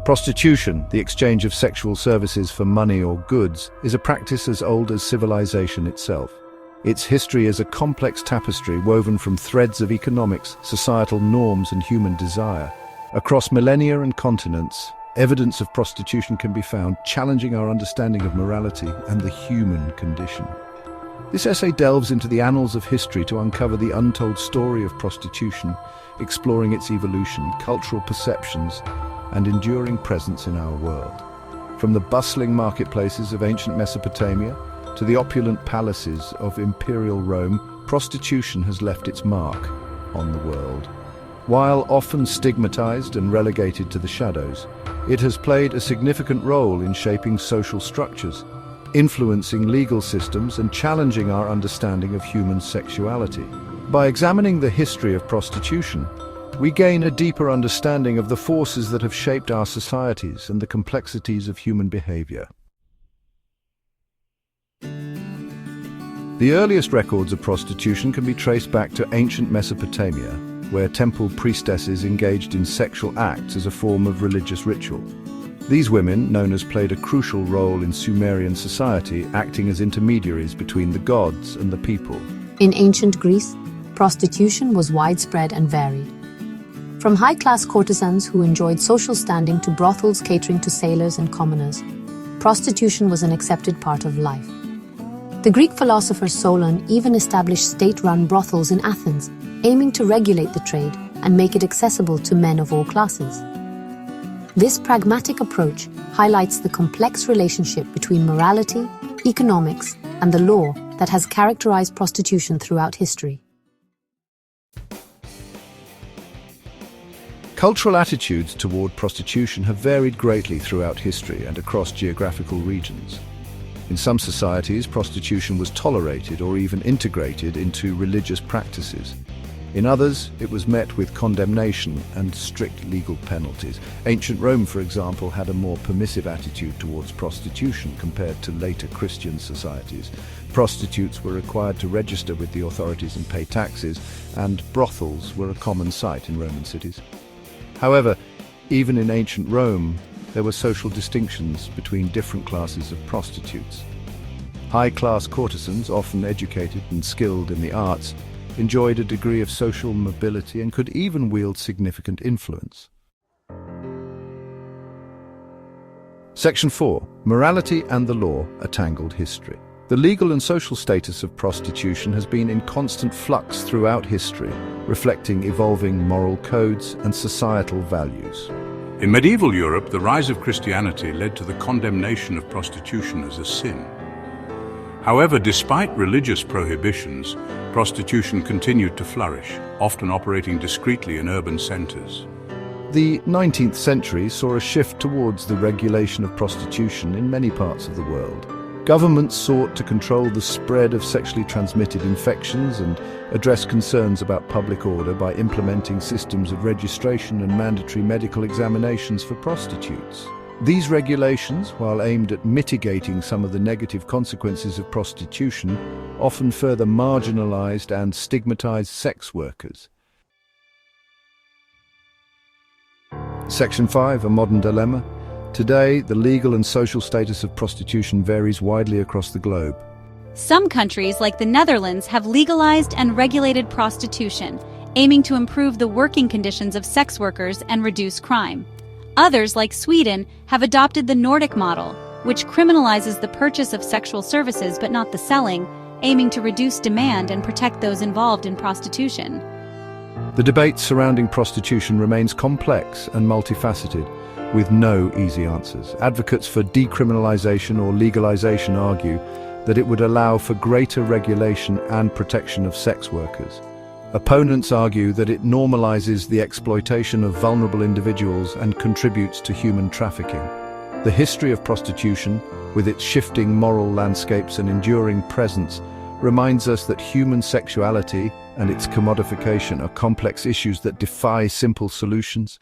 Prostitution, the exchange of sexual services for money or goods, is a practice as old as civilization itself. Its history is a complex tapestry woven from threads of economics, societal norms, and human desire. Across millennia and continents, evidence of prostitution can be found, challenging our understanding of morality and the human condition. This essay delves into the annals of history to uncover the untold story of prostitution, exploring its evolution, cultural perceptions, and enduring presence in our world. From the bustling marketplaces of ancient Mesopotamia to the opulent palaces of imperial Rome, prostitution has left its mark on the world. While often stigmatized and relegated to the shadows, it has played a significant role in shaping social structures, influencing legal systems and challenging our understanding of human sexuality. By examining the history of prostitution, we gain a deeper understanding of the forces that have shaped our societies and the complexities of human behavior. The earliest records of prostitution can be traced back to ancient Mesopotamia, where temple priestesses engaged in sexual acts as a form of religious ritual. These women, known as, played a crucial role in Sumerian society, acting as intermediaries between the gods and the people. In ancient Greece, prostitution was widespread and varied. From high-class courtesans who enjoyed social standing to brothels catering to sailors and commoners, prostitution was an accepted part of life. The Greek philosopher Solon even established state-run brothels in Athens, aiming to regulate the trade and make it accessible to men of all classes. This pragmatic approach highlights the complex relationship between morality, economics, and the law that has characterized prostitution throughout history. Cultural attitudes toward prostitution have varied greatly throughout history and across geographical regions. In some societies, prostitution was tolerated or even integrated into religious practices. In others, it was met with condemnation and strict legal penalties. Ancient Rome, for example, had a more permissive attitude towards prostitution compared to later Christian societies. Prostitutes were required to register with the authorities and pay taxes, and brothels were a common sight in Roman cities. However, even in ancient Rome, there were social distinctions between different classes of prostitutes. High-class courtesans, often educated and skilled in the arts, enjoyed a degree of social mobility and could even wield significant influence. Section 4. Morality and the law, a tangled history. The legal and social status of prostitution has been in constant flux throughout history, reflecting evolving moral codes and societal values. In medieval Europe, the rise of Christianity led to the condemnation of prostitution as a sin. However, despite religious prohibitions, prostitution continued to flourish, often operating discreetly in urban centers. The 19th century saw a shift towards the regulation of prostitution in many parts of the world. Governments sought to control the spread of sexually transmitted infections and address concerns about public order by implementing systems of registration and mandatory medical examinations for prostitutes. These regulations, while aimed at mitigating some of the negative consequences of prostitution, often further marginalized and stigmatized sex workers. Section 5, a modern dilemma. Today, the legal and social status of prostitution varies widely across the globe. Some countries, like the Netherlands, have legalized and regulated prostitution, aiming to improve the working conditions of sex workers and reduce crime. Others, like Sweden, have adopted the Nordic model, which criminalizes the purchase of sexual services but not the selling, aiming to reduce demand and protect those involved in prostitution. The debate surrounding prostitution remains complex and multifaceted, with no easy answers. Advocates for decriminalization or legalization argue that it would allow for greater regulation and protection of sex workers. Opponents argue that it normalizes the exploitation of vulnerable individuals and contributes to human trafficking. The history of prostitution, with its shifting moral landscapes and enduring presence, reminds us that human sexuality and its commodification are complex issues that defy simple solutions.